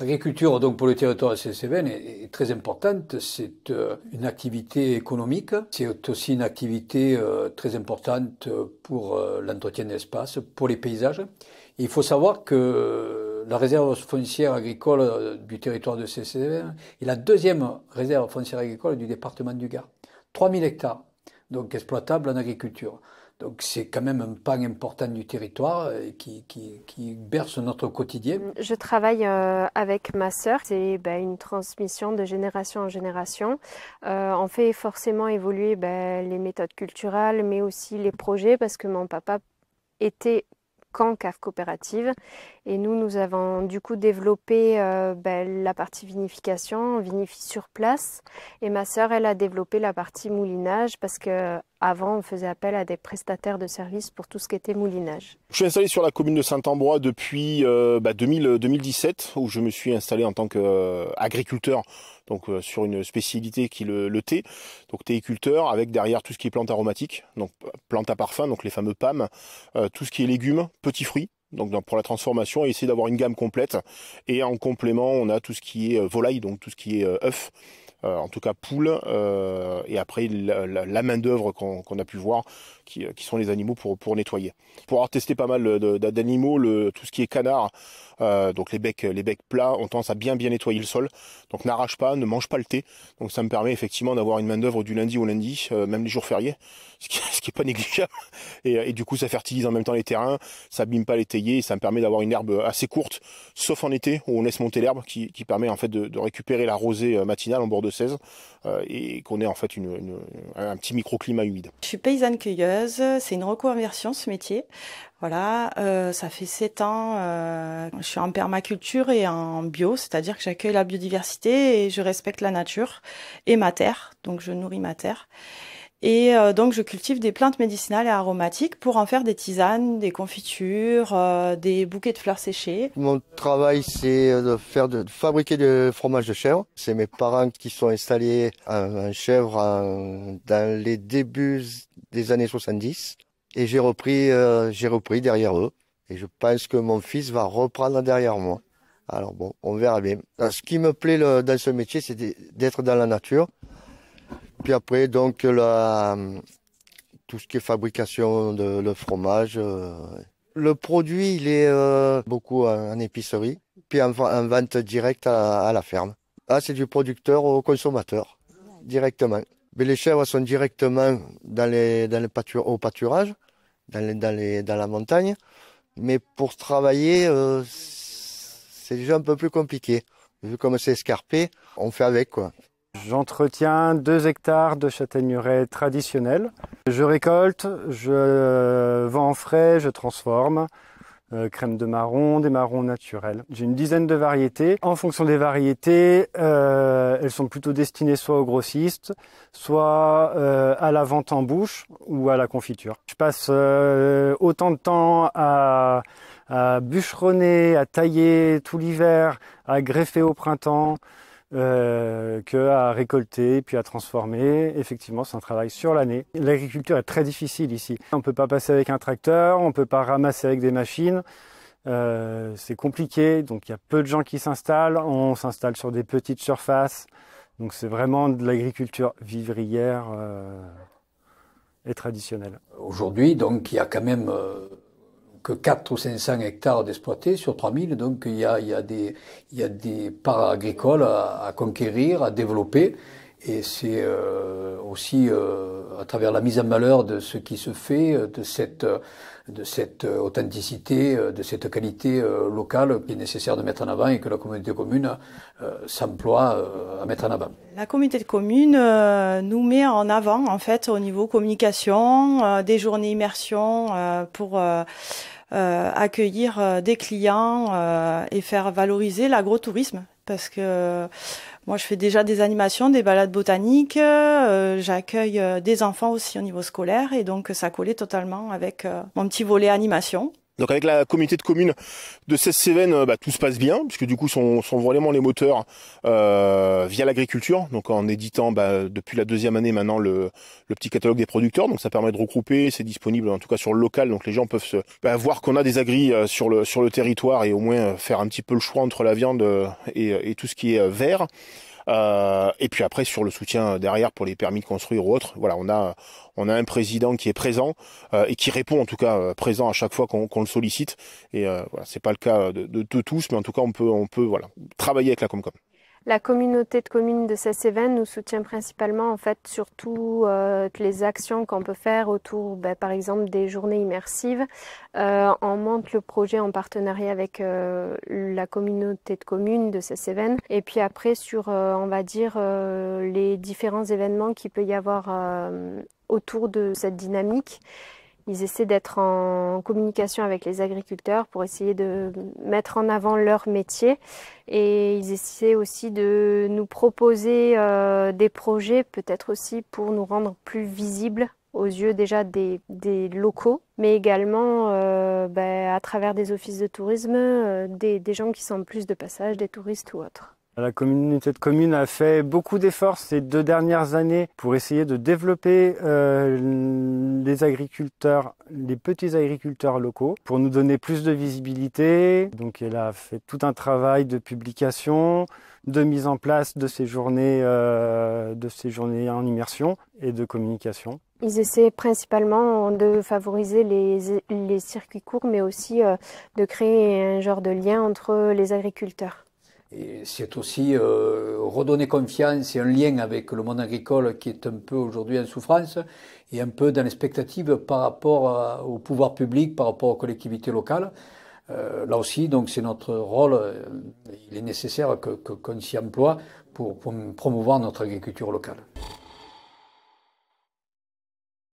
L'agriculture, donc, pour le territoire de Cévennes est très importante. C'est une activité économique. C'est aussi une activité très importante pour l'entretien de l'espace, pour les paysages. Et il faut savoir que la réserve foncière agricole du territoire de Cévennes est la deuxième réserve foncière agricole du département du Gard. 3000 hectares, donc exploitables en agriculture. Donc c'est quand même un pan important du territoire qui berce notre quotidien. Je travaille avec ma sœur, c'est une transmission de génération en génération. On fait forcément évoluer les méthodes culturelles, mais aussi les projets, parce que mon papa était camp cave coopérative et nous avons du coup développé la partie vinification, on vinifie sur place, et ma sœur elle a développé la partie moulinage parce que avant on faisait appel à des prestataires de services pour tout ce qui était moulinage. Je suis installé sur la commune de Saint-Ambrois depuis 2017 où je me suis installé en tant qu'agriculteur, donc sur une spécialité qui est le thé, donc théiculteur avec derrière tout ce qui est plantes aromatiques, donc plantes à parfum, donc les fameux PAM, tout ce qui est légumes, petits fruits. Donc pour la transformation, et essayer d'avoir une gamme complète. Et en complément, on a tout ce qui est volaille, donc tout ce qui est œufs, en tout cas poules, et après la main d'œuvre qu'on a pu voir, qui sont les animaux pour nettoyer. Pour avoir testé pas mal d'animaux, tout ce qui est canard, donc les becs plats, ont tendance à bien nettoyer le sol. Donc n'arrache pas, ne mange pas le thé. Donc ça me permet effectivement d'avoir une main d'œuvre du lundi au lundi, même les jours fériés, ce qui est pas négligeable. Et du coup ça fertilise en même temps les terrains, ça abîme pas les théiers, et ça me permet d'avoir une herbe assez courte, sauf en été où on laisse monter l'herbe, qui permet en fait de récupérer la rosée matinale en bord de 16, et qu'on ait en fait un petit microclimat humide. Je suis paysanne cueilleuse, c'est une reconversion ce métier. Voilà, ça fait 7 ans, je suis en permaculture et en bio, c'est-à-dire que j'accueille la biodiversité et je respecte la nature et ma terre, donc je nourris ma terre. Et donc je cultive des plantes médicinales et aromatiques pour en faire des tisanes, des confitures, des bouquets de fleurs séchées. Mon travail, c'est de fabriquer du fromage de chèvre. C'est mes parents qui sont installés en chèvre dans les débuts des années 70. Et j'ai repris derrière eux. Et je pense que mon fils va reprendre derrière moi. Alors bon, on verra bien. Ce qui me plaît dans ce métier, c'est d'être dans la nature. Puis après, donc, tout ce qui est fabrication de le fromage. Le produit, il est beaucoup en épicerie, puis en vente directe à la ferme. Ah, c'est du producteur au consommateur, directement. Mais les chèvres sont directement au pâturage, dans la montagne. Mais pour travailler, c'est déjà un peu plus compliqué. Vu comme c'est escarpé, on fait avec, quoi. J'entretiens 2 hectares de châtaigneraies traditionnelles. Je récolte, je vends en frais, je transforme. Crème de marron, des marrons naturels. J'ai une dizaine de variétés. En fonction des variétés, elles sont plutôt destinées soit aux grossistes, soit à la vente en bouche ou à la confiture. Je passe autant de temps à bûcheronner, à tailler tout l'hiver, à greffer au printemps, qu'à récolter puis à transformer. Effectivement, c'est un travail sur l'année. L'agriculture est très difficile ici. On ne peut pas passer avec un tracteur, on ne peut pas ramasser avec des machines. C'est compliqué, donc il y a peu de gens qui s'installent. On s'installe sur des petites surfaces. Donc c'est vraiment de l'agriculture vivrière et traditionnelle. Aujourd'hui, donc, il y a quand même que 400 ou 500 hectares d'exploités sur 3000, donc il y a des parts agricoles à conquérir, à développer, et c'est aussi à travers la mise en valeur de ce qui se fait, de cette authenticité, de cette qualité locale qui est nécessaire de mettre en avant et que la communauté de communes s'emploie à mettre en avant. La communauté de communes nous met en avant en fait au niveau communication, des journées immersion pour accueillir des clients et faire valoriser l'agrotourisme, parce que moi je fais déjà des animations, des balades botaniques, j'accueille des enfants aussi au niveau scolaire, et donc ça collait totalement avec mon petit volet animation. Donc avec la communauté de communes de Cèze-Cévennes, tout se passe bien, puisque du coup sont vraiment les moteurs via l'agriculture, donc en éditant depuis la 2e année maintenant le petit catalogue des producteurs, donc ça permet de regrouper, c'est disponible en tout cas sur le local, donc les gens peuvent voir qu'on a des agris sur le territoire et au moins faire un petit peu le choix entre la viande et tout ce qui est vert. Et puis après sur le soutien derrière pour les permis de construire ou autres, voilà, on a un président qui est présent et qui répond en tout cas présent à chaque fois qu'on le sollicite. Et voilà, c'est pas le cas de tous, mais en tout cas on peut voilà travailler avec la Comcom. La communauté de communes de Cèze-Cévennes nous soutient principalement en fait surtout les actions qu'on peut faire autour par exemple des journées immersives. On monte le projet en partenariat avec la communauté de communes de Cèze-Cévennes et puis après sur on va dire les différents événements qu'il peut y avoir autour de cette dynamique. Ils essaient d'être en communication avec les agriculteurs pour essayer de mettre en avant leur métier et ils essaient aussi de nous proposer des projets peut-être aussi pour nous rendre plus visibles aux yeux déjà des locaux, mais également à travers des offices de tourisme, des gens qui sont plus de passage, des touristes ou autres. La communauté de communes a fait beaucoup d'efforts ces 2 dernières années pour essayer de développer les agriculteurs, les petits agriculteurs locaux, pour nous donner plus de visibilité. Donc elle a fait tout un travail de publication, de mise en place de ces journées en immersion et de communication. Ils essaient principalement de favoriser les circuits courts, mais aussi de créer un genre de lien entre les agriculteurs. Et c'est aussi redonner confiance et un lien avec le monde agricole qui est un peu aujourd'hui en souffrance et un peu dans l'expectative par rapport au pouvoir public, par rapport aux collectivités locales. Là aussi, donc c'est notre rôle. Il est nécessaire qu'on s'y emploie pour promouvoir notre agriculture locale.